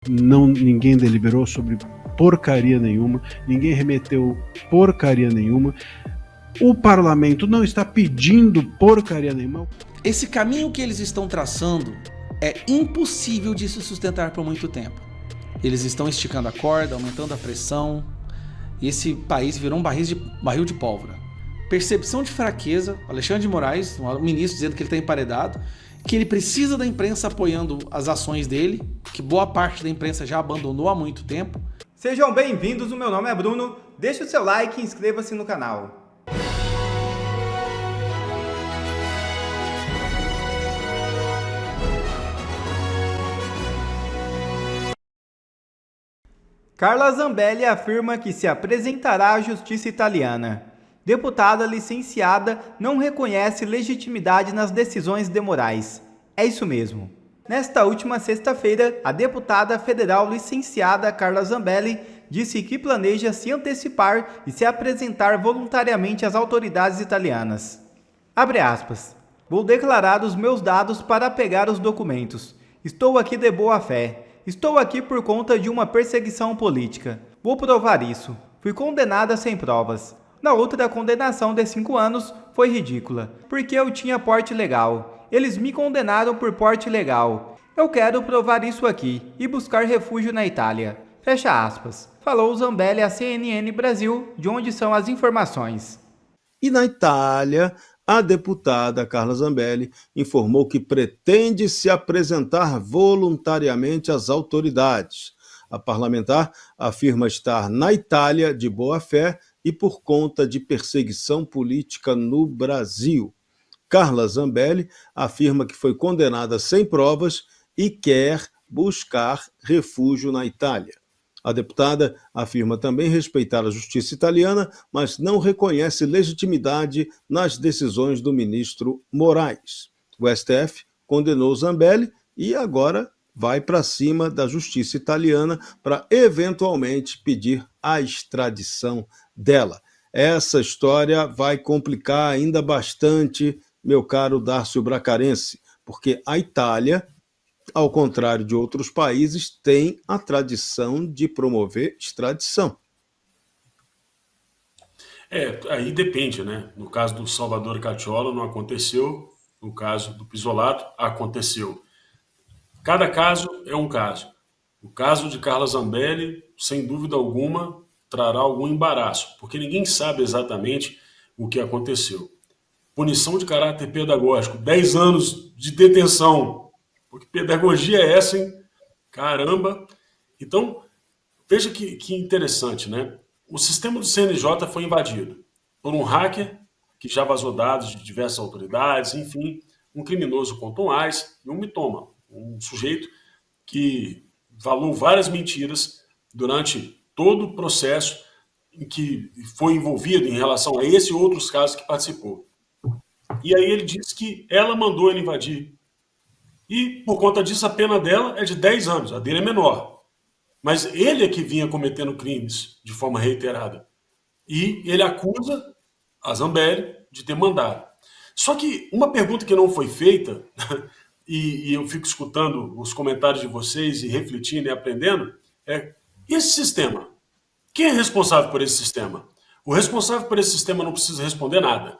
ninguém deliberou sobre porcaria nenhuma, ninguém remeteu porcaria nenhuma, o parlamento não está pedindo porcaria nenhuma. Esse caminho que eles estão traçando é impossível de se sustentar por muito tempo. Eles estão esticando a corda, aumentando a pressão, e esse país virou um barril de pólvora. Percepção de fraqueza, Alexandre de Moraes, o ministro, dizendo que ele está emparedado, que ele precisa da imprensa apoiando as ações dele, que boa parte da imprensa já abandonou há muito tempo. Sejam bem-vindos, o meu nome é Bruno, deixe o seu like e inscreva-se no canal. Carla Zambelli afirma que se apresentará à justiça italiana. Deputada licenciada não reconhece legitimidade nas decisões de Moraes. É isso mesmo. Nesta última sexta-feira, a deputada federal licenciada Carla Zambelli disse que planeja se antecipar e se apresentar voluntariamente às autoridades italianas. Abre aspas. Vou declarar os meus dados para pegar os documentos. Estou aqui de boa fé. Estou aqui por conta de uma perseguição política. Vou provar isso. Fui condenada sem provas. Na outra condenação de 5 anos foi ridícula, porque eu tinha porte legal. Eles me condenaram por porte legal. Eu quero provar isso aqui e buscar refúgio na Itália. Fecha aspas. Falou Zambelli à CNN Brasil, de onde são as informações. E na Itália, a deputada Carla Zambelli informou que pretende se apresentar voluntariamente às autoridades. A parlamentar afirma estar na Itália de boa fé e por conta de perseguição política no Brasil. Carla Zambelli afirma que foi condenada sem provas e quer buscar refúgio na Itália. A deputada afirma também respeitar a justiça italiana, mas não reconhece legitimidade nas decisões do ministro Moraes. O STF condenou Zambelli e agora vai para cima da justiça italiana para eventualmente pedir a extradição dela. Essa história vai complicar ainda bastante, meu caro Dárcio Bracarense, porque a Itália, ao contrário de outros países, tem a tradição de promover extradição. Aí depende, né? No caso do Salvatore Cacciolo não aconteceu, no caso do Pisolato aconteceu. Cada caso é um caso. O caso de Carla Zambelli, sem dúvida alguma, trará algum embaraço, porque ninguém sabe exatamente o que aconteceu. Punição de caráter pedagógico, 10 anos de detenção. Porque pedagogia é essa, hein? Caramba! Então, veja que interessante, né? O sistema do CNJ foi invadido por um hacker que já vazou dados de diversas autoridades, enfim, um criminoso com tonais e um mitoma, um sujeito que falou várias mentiras durante todo o processo em que foi envolvido em relação a esse e outros casos que participou. E aí ele disse que ela mandou ele invadir. E, por conta disso, a pena dela é de 10 anos, a dele é menor. Mas ele é que vinha cometendo crimes de forma reiterada. E ele acusa a Zambelli de ter mandado. Só que uma pergunta que não foi feita, e eu fico escutando os comentários de vocês e refletindo e aprendendo, é: e esse sistema? Quem é responsável por esse sistema? O responsável por esse sistema não precisa responder nada.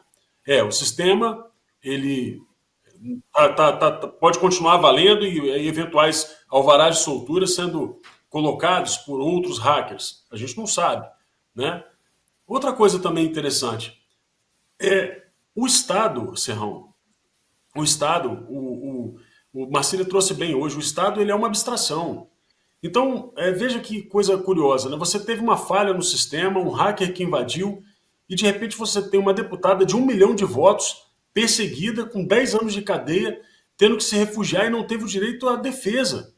O sistema, ele pode continuar valendo e eventuais alvarás de soltura sendo colocados por outros hackers. A gente não sabe, né? Outra coisa também interessante é o Estado, Serrão. O Estado, o Marcílio trouxe bem hoje, o Estado ele é uma abstração. Então, veja que coisa curiosa, né? Você teve uma falha no sistema, um hacker que invadiu, e de repente você tem uma deputada de 1 milhão de votos perseguida, com 10 anos de cadeia, tendo que se refugiar e não teve o direito à defesa.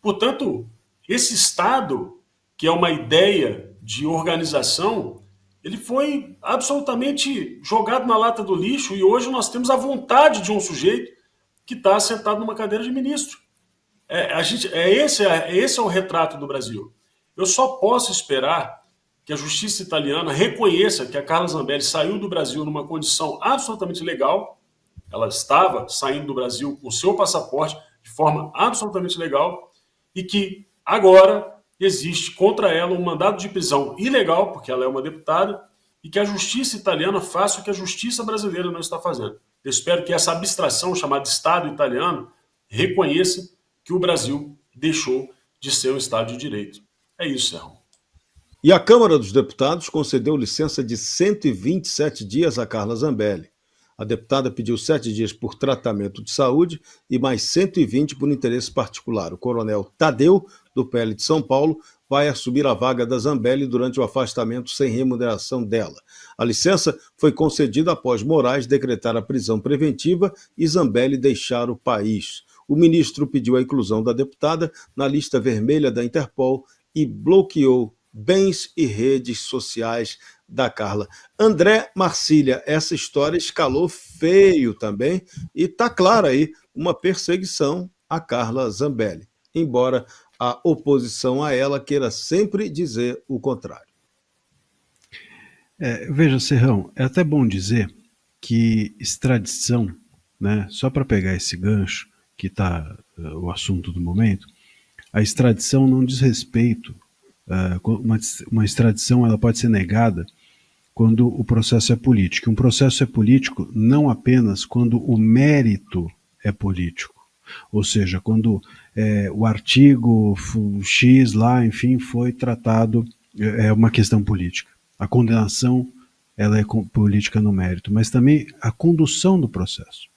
Portanto, esse Estado, que é uma ideia de organização, ele foi absolutamente jogado na lata do lixo e hoje nós temos a vontade de um sujeito que está sentado numa cadeira de ministro. Esse é o retrato do Brasil. Eu só posso esperar que a justiça italiana reconheça que a Carla Zambelli saiu do Brasil numa condição absolutamente legal. Ela estava saindo do Brasil com seu passaporte de forma absolutamente legal e que Agora, existe contra ela um mandado de prisão ilegal, porque ela é uma deputada, e que a justiça italiana faça o que a justiça brasileira não está fazendo. Eu espero que essa abstração chamada Estado italiano reconheça que o Brasil deixou de ser um Estado de direito. É isso, Serrão. E a Câmara dos Deputados concedeu licença de 127 dias a Carla Zambelli. A deputada pediu 7 dias por tratamento de saúde e mais 120 por interesse particular. O coronel Tadeu, do PL de São Paulo, vai assumir a vaga da Zambelli durante o afastamento sem remuneração dela. A licença foi concedida após Moraes decretar a prisão preventiva e Zambelli deixar o país. O ministro pediu a inclusão da deputada na lista vermelha da Interpol e bloqueou bens e redes sociais da Carla. André Marcília, essa história escalou feio também e está clara aí uma perseguição a Carla Zambelli, embora a oposição a ela queira sempre dizer o contrário. Veja, Serrão, é até bom dizer que extradição, né, só para pegar esse gancho, que está o assunto do momento, a extradição não diz respeito. Uma extradição ela pode ser negada quando o processo é político. Um processo é político não apenas quando o mérito é político, ou seja, quando o artigo X lá, enfim, foi tratado, é uma questão política. A condenação ela é política no mérito, mas também a condução do processo.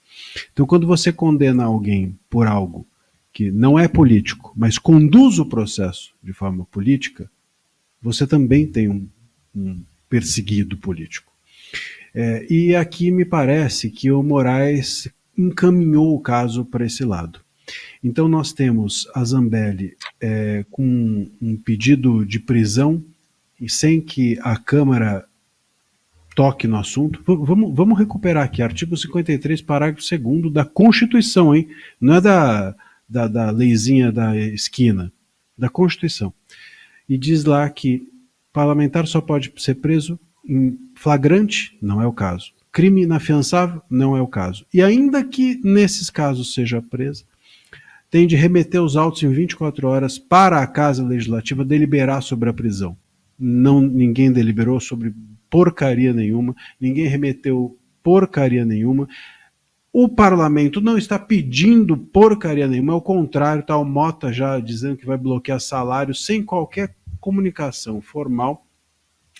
Então, quando você condena alguém por algo que não é político, mas conduz o processo de forma política, você também tem um perseguido político. E aqui me parece que o Moraes encaminhou o caso para esse lado. Então nós temos a Zambelli com um pedido de prisão e sem que a Câmara toque no assunto. Vamos recuperar aqui, artigo 53, parágrafo 2º da Constituição, hein? Não é da leizinha da esquina, da Constituição. E diz lá que parlamentar só pode ser preso em flagrante, não é o caso. Crime inafiançável, não é o caso. E ainda que nesses casos seja presa, tem de remeter os autos em 24 horas para a Casa Legislativa deliberar sobre a prisão. Ninguém deliberou sobre porcaria nenhuma, ninguém remeteu porcaria nenhuma. O parlamento não está pedindo porcaria nenhuma, ao contrário, está o Mota já dizendo que vai bloquear salário sem qualquer comunicação formal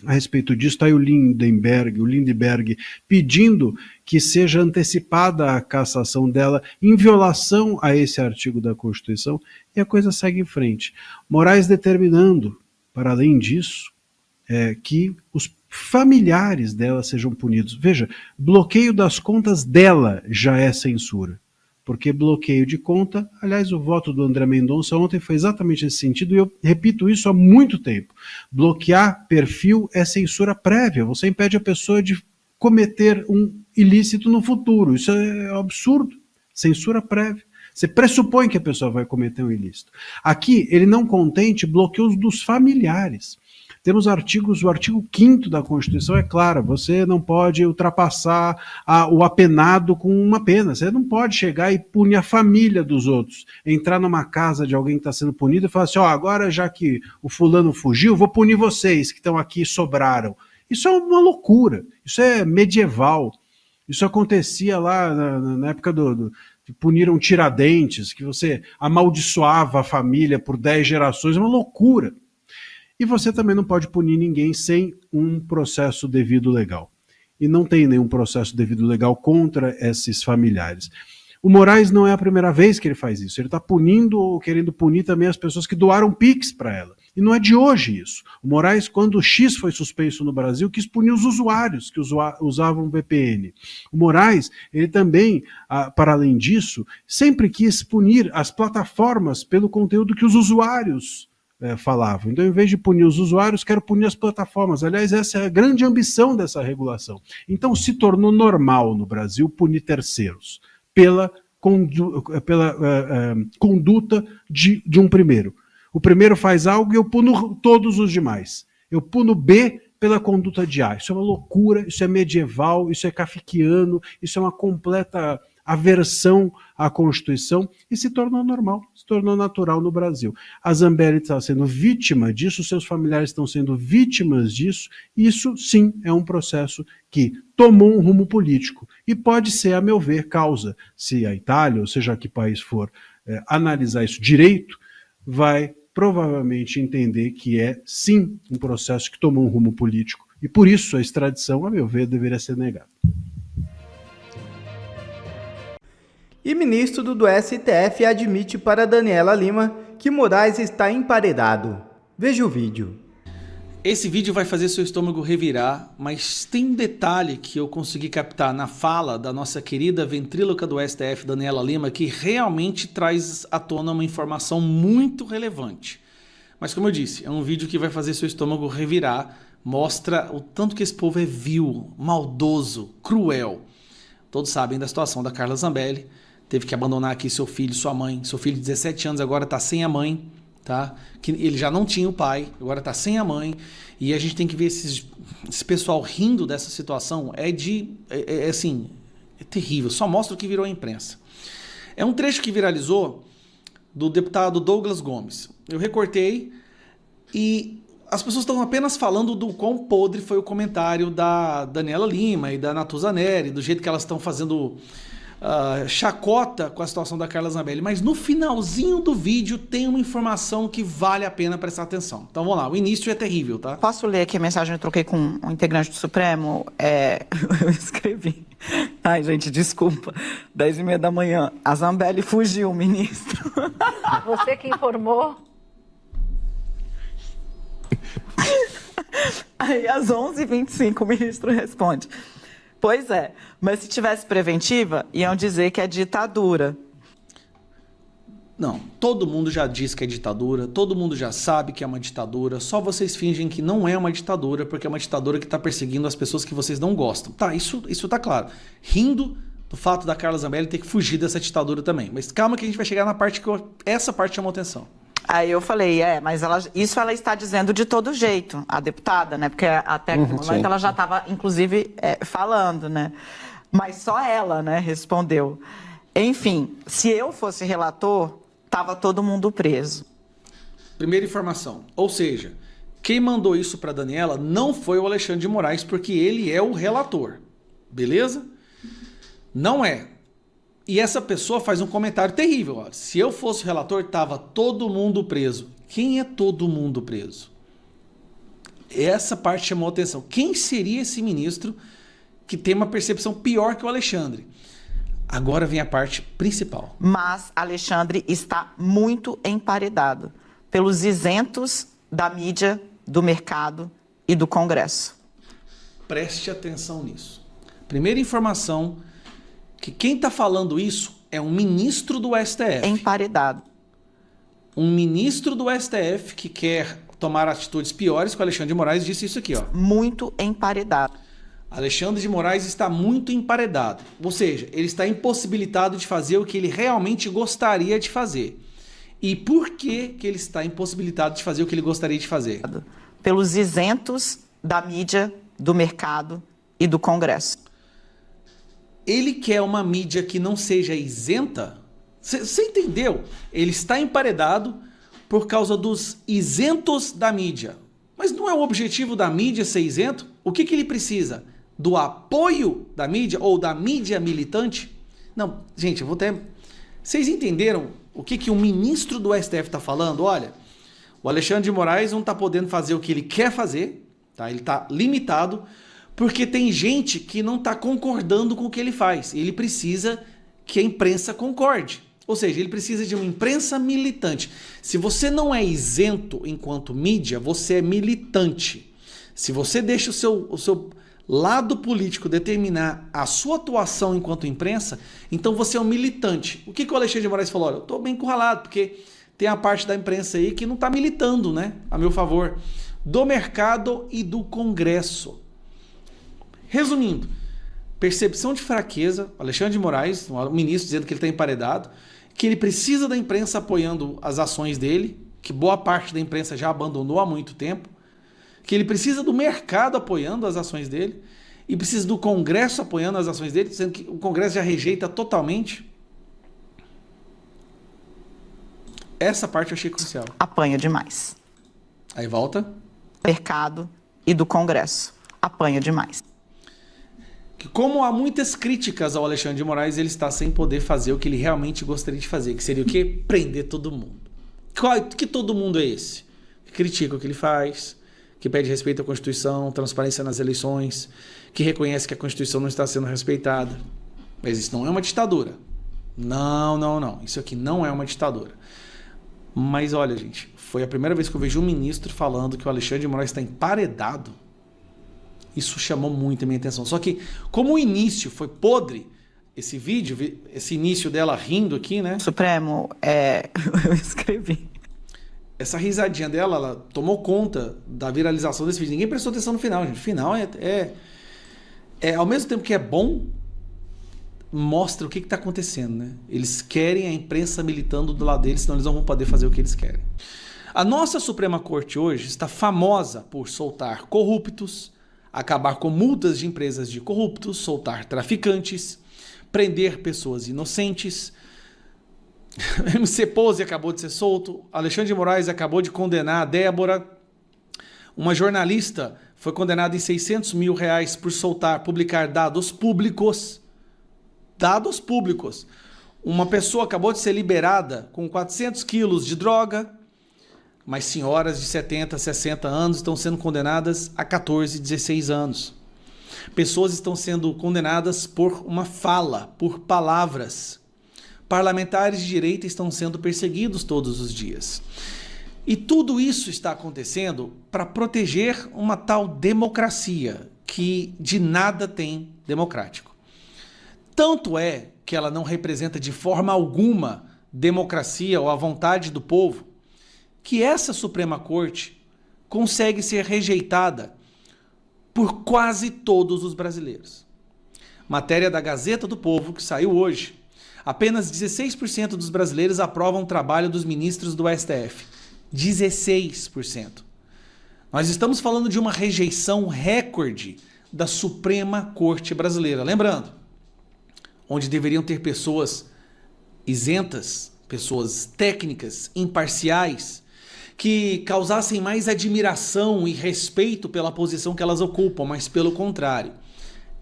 a respeito disso. Está aí o Lindbergh pedindo que seja antecipada a cassação dela em violação a esse artigo da Constituição, e a coisa segue em frente. Moraes determinando, para além disso, que os familiares dela sejam punidos. Veja, bloqueio das contas dela já é censura, porque bloqueio de conta, aliás, o voto do André Mendonça ontem foi exatamente nesse sentido, e eu repito isso há muito tempo. Bloquear perfil é censura prévia, você impede a pessoa de cometer um ilícito no futuro, isso é absurdo, censura prévia. Você pressupõe que a pessoa vai cometer um ilícito. Aqui, ele não contente, bloqueia os dos familiares. Temos o artigo 5º da Constituição, é claro, você não pode ultrapassar o apenado com uma pena, você não pode chegar e punir a família dos outros, entrar numa casa de alguém que está sendo punido e falar assim, agora já que o fulano fugiu, vou punir vocês que estão aqui e sobraram. Isso é uma loucura, isso é medieval, isso acontecia lá na época que puniram Tiradentes, que você amaldiçoava a família por 10 gerações, é uma loucura. E você também não pode punir ninguém sem um processo devido legal. E não tem nenhum processo devido legal contra esses familiares. O Moraes não é a primeira vez que ele faz isso. Ele está punindo ou querendo punir também as pessoas que doaram Pix para ela. E não é de hoje isso. O Moraes, quando o X foi suspenso no Brasil, quis punir os usuários que usavam VPN. O Moraes, ele também, para além disso, sempre quis punir as plataformas pelo conteúdo que os usuários falavam. Então, em vez de punir os usuários, quero punir as plataformas. Aliás, essa é a grande ambição dessa regulação. Então, se tornou normal no Brasil punir terceiros pela conduta de um primeiro. O primeiro faz algo e eu puno todos os demais. Eu puno B pela conduta de A. Isso é uma loucura, isso é medieval, isso é kafkiano, isso é uma completa aversão à Constituição e se tornou normal, se tornou natural no Brasil. A Zambelli está sendo vítima disso, seus familiares estão sendo vítimas disso, e isso sim é um processo que tomou um rumo político e pode ser, a meu ver, causa, se a Itália, ou seja que país for, analisar isso direito, vai provavelmente entender que é sim um processo que tomou um rumo político e por isso a extradição, a meu ver, deveria ser negada. E ministro do STF admite para Daniela Lima que Moraes está emparedado. Veja o vídeo. Esse vídeo vai fazer seu estômago revirar, mas tem um detalhe que eu consegui captar na fala da nossa querida ventríloca do STF, Daniela Lima, que realmente traz à tona uma informação muito relevante. Mas como eu disse, é um vídeo que vai fazer seu estômago revirar, mostra o tanto que esse povo é vil, maldoso, cruel. Todos sabem da situação da Carla Zambelli, teve que abandonar aqui seu filho, sua mãe. Seu filho de 17 anos agora está sem a mãe, tá? Que ele já não tinha o pai, agora está sem a mãe. E a gente tem que ver esse pessoal rindo dessa situação. Assim, é terrível. Só mostra o que virou a imprensa. É um trecho que viralizou do deputado Douglas Gomes. Eu recortei e as pessoas estão apenas falando do quão podre foi o comentário da Daniela Lima e da Natuza Neri, do jeito que elas estão fazendo chacota com a situação da Carla Zambelli. Mas no finalzinho do vídeo tem uma informação que vale a pena prestar atenção. Então vamos lá, o início é terrível, tá? Posso ler aqui a mensagem que eu troquei com um integrante do Supremo? Eu escrevi. Ai, gente, desculpa. 10h30 da manhã. A Zambelli fugiu, ministro. Você que informou? Aí às 11h25 o ministro responde: pois é, mas se tivesse preventiva, iam dizer que é ditadura. Não, todo mundo já diz que é ditadura, todo mundo já sabe que é uma ditadura, só vocês fingem que não é uma ditadura, porque é uma ditadura que está perseguindo as pessoas que vocês não gostam. Tá, isso tá claro. Rindo do fato da Carla Zambelli ter que fugir dessa ditadura também. Mas calma que a gente vai chegar na parte que essa parte chamou atenção. Aí eu falei, mas isso ela está dizendo de todo jeito, a deputada, né? Porque até aquele momento ela já estava, inclusive, falando, né? Mas só ela, né, respondeu. Enfim, se eu fosse relator, estava todo mundo preso. Primeira informação, ou seja, quem mandou isso para Daniela não foi o Alexandre de Moraes, porque ele é o relator, beleza? Não é. E essa pessoa faz um comentário terrível. Olha, se eu fosse o relator, estava todo mundo preso. Quem é todo mundo preso? Essa parte chamou a atenção. Quem seria esse ministro que tem uma percepção pior que o Alexandre? Agora vem a parte principal. Mas Alexandre está muito emparedado pelos isentos da mídia, do mercado e do Congresso. Preste atenção nisso. Primeira informação, que quem está falando isso é um ministro do STF. Emparedado. Um ministro do STF que quer tomar atitudes piores que o Alexandre de Moraes disse isso aqui, ó. Muito emparedado. Alexandre de Moraes está muito emparedado. Ou seja, ele está impossibilitado de fazer o que ele realmente gostaria de fazer. E por que ele está impossibilitado de fazer o que ele gostaria de fazer? Pelos isentos da mídia, do mercado e do Congresso. Ele quer uma mídia que não seja isenta? Você entendeu? Ele está emparedado por causa dos isentos da mídia. Mas não é o objetivo da mídia ser isento? O que ele precisa? Do apoio da mídia ou da mídia militante? Não, gente, eu vou até... Vocês entenderam o que o ministro do STF está falando? Olha, o Alexandre de Moraes não está podendo fazer o que ele quer fazer, tá? Ele está limitado, porque tem gente que não está concordando com o que ele faz. Ele precisa que a imprensa concorde. Ou seja, ele precisa de uma imprensa militante. Se você não é isento enquanto mídia, você é militante. Se você deixa o seu lado político determinar a sua atuação enquanto imprensa, então você é um militante. O que o Alexandre de Moraes falou? Olha, eu estou bem encurralado, porque tem a parte da imprensa aí que não está militando, né, a meu favor, do mercado e do Congresso. Resumindo, percepção de fraqueza, Alexandre de Moraes, o ministro dizendo que ele está emparedado, que ele precisa da imprensa apoiando as ações dele, que boa parte da imprensa já abandonou há muito tempo, que ele precisa do mercado apoiando as ações dele e precisa do Congresso apoiando as ações dele, sendo que o Congresso já rejeita totalmente. Essa parte eu achei crucial. Apanha demais. Aí volta. Mercado e do Congresso. Apanha demais. Que como há muitas críticas ao Alexandre de Moraes, ele está sem poder fazer o que ele realmente gostaria de fazer, que seria o quê? Prender todo mundo. Que todo mundo é esse? Que critica o que ele faz, que pede respeito à Constituição, transparência nas eleições, que reconhece que a Constituição não está sendo respeitada. Mas isso não é uma ditadura. Não. Isso aqui não é uma ditadura. Mas olha, gente, foi a primeira vez que eu vejo um ministro falando que o Alexandre de Moraes está emparedado. Isso chamou muito a minha atenção. Só que, como o início foi podre, esse vídeo, esse início dela rindo aqui, né? Supremo, eu escrevi. Essa risadinha dela, ela tomou conta da viralização desse vídeo. Ninguém prestou atenção no final, gente. O final ao mesmo tempo que é bom, mostra o que está acontecendo, né? Eles querem a imprensa militando do lado deles, senão eles não vão poder fazer o que eles querem. A nossa Suprema Corte hoje está famosa por soltar corruptos, acabar com multas de empresas de corruptos, soltar traficantes, prender pessoas inocentes. MC Pose acabou de ser solto, Alexandre de Moraes acabou de condenar a Débora, uma jornalista foi condenada em R$600 mil por publicar dados públicos. Dados públicos. Uma pessoa acabou de ser liberada com 400 quilos de droga, mas senhoras de 70, 60 anos estão sendo condenadas a 14, 16 anos. Pessoas estão sendo condenadas por uma fala, por palavras. Parlamentares de direita estão sendo perseguidos todos os dias. E tudo isso está acontecendo para proteger uma tal democracia que de nada tem democrático. Tanto é que ela não representa de forma alguma democracia ou a vontade do povo, que essa Suprema Corte consegue ser rejeitada por quase todos os brasileiros. Matéria da Gazeta do Povo, que saiu hoje. Apenas 16% dos brasileiros aprovam o trabalho dos ministros do STF. 16%. Nós estamos falando de uma rejeição recorde da Suprema Corte brasileira. Lembrando, onde deveriam ter pessoas isentas, pessoas técnicas, imparciais, que causassem mais admiração e respeito pela posição que elas ocupam, mas pelo contrário,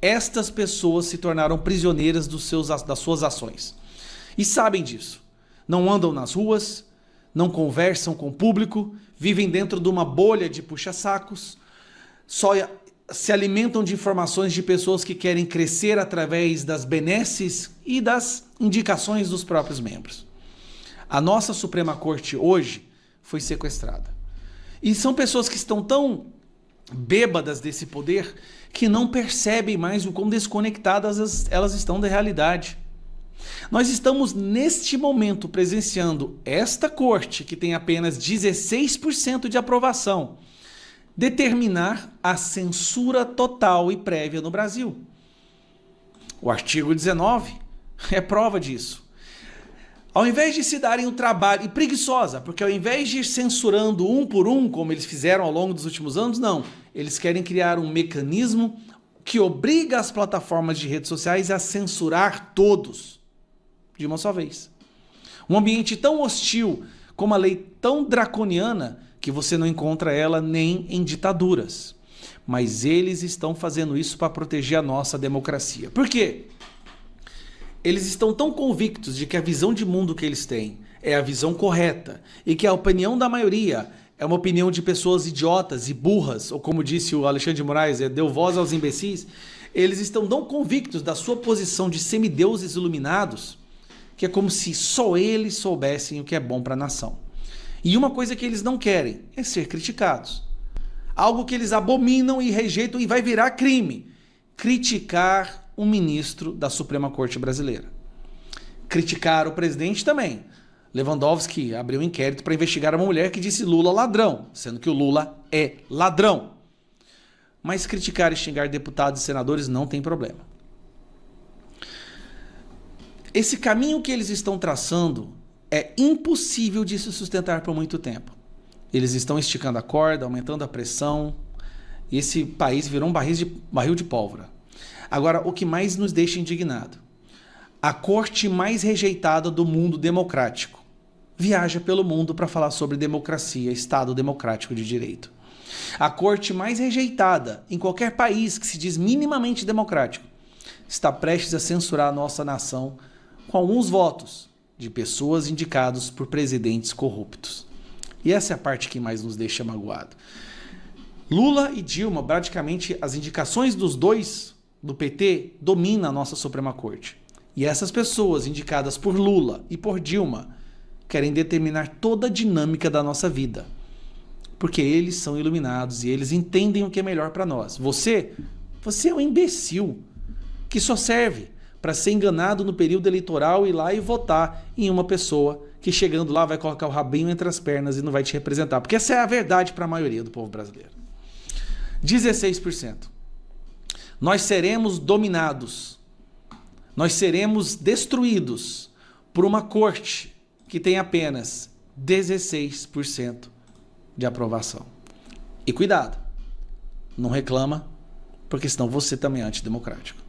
estas pessoas se tornaram prisioneiras das suas ações. E sabem disso. Não andam nas ruas, não conversam com o público, vivem dentro de uma bolha de puxa-sacos, só se alimentam de informações de pessoas que querem crescer através das benesses e das indicações dos próprios membros. A nossa Suprema Corte hoje foi sequestrada. E são pessoas que estão tão bêbadas desse poder que não percebem mais o quão desconectadas elas estão da realidade. Nós estamos neste momento presenciando esta corte, que tem apenas 16% de aprovação, determinar a censura total e prévia no Brasil. O artigo 19 é prova disso. Ao invés de se darem o trabalho, e preguiçosa, porque ao invés de ir censurando um por um, como eles fizeram ao longo dos últimos anos, não. Eles querem criar um mecanismo que obriga as plataformas de redes sociais a censurar todos, de uma só vez. Um ambiente tão hostil, com uma lei tão draconiana, que você não encontra ela nem em ditaduras. Mas eles estão fazendo isso para proteger a nossa democracia. Por quê? Eles estão tão convictos de que a visão de mundo que eles têm é a visão correta e que a opinião da maioria é uma opinião de pessoas idiotas e burras, ou como disse o Alexandre de Moraes, deu voz aos imbecis. Eles estão tão convictos da sua posição de semideuses iluminados que é como se só eles soubessem o que é bom para a nação. E uma coisa que eles não querem é ser criticados. Algo que eles abominam e rejeitam e vai virar crime. Criticar um ministro da Suprema Corte brasileira. Criticar o presidente também. Lewandowski abriu um inquérito para investigar uma mulher que disse Lula ladrão, sendo que o Lula é ladrão. Mas criticar e xingar deputados e senadores não tem problema. Esse caminho que eles estão traçando é impossível de se sustentar por muito tempo. Eles estão esticando a corda, aumentando a pressão E esse país virou um barril de pólvora. Agora, o que mais nos deixa indignado? A corte mais rejeitada do mundo democrático viaja pelo mundo para falar sobre democracia, Estado democrático de direito. A corte mais rejeitada em qualquer país que se diz minimamente democrático está prestes a censurar a nossa nação com alguns votos de pessoas indicadas por presidentes corruptos. E essa é a parte que mais nos deixa magoado. Lula e Dilma, praticamente as indicações dos dois do PT dominam a nossa Suprema Corte. E essas pessoas indicadas por Lula e por Dilma querem determinar toda a dinâmica da nossa vida. Porque eles são iluminados e eles entendem o que é melhor para nós. Você é um imbecil que só serve para ser enganado no período eleitoral, ir lá e votar em uma pessoa que chegando lá vai colocar o rabinho entre as pernas e não vai te representar. Porque essa é a verdade para a maioria do povo brasileiro. 16%. Nós seremos dominados, nós seremos destruídos por uma corte que tem apenas 16% de aprovação. E cuidado, não reclama, porque senão você também é antidemocrático.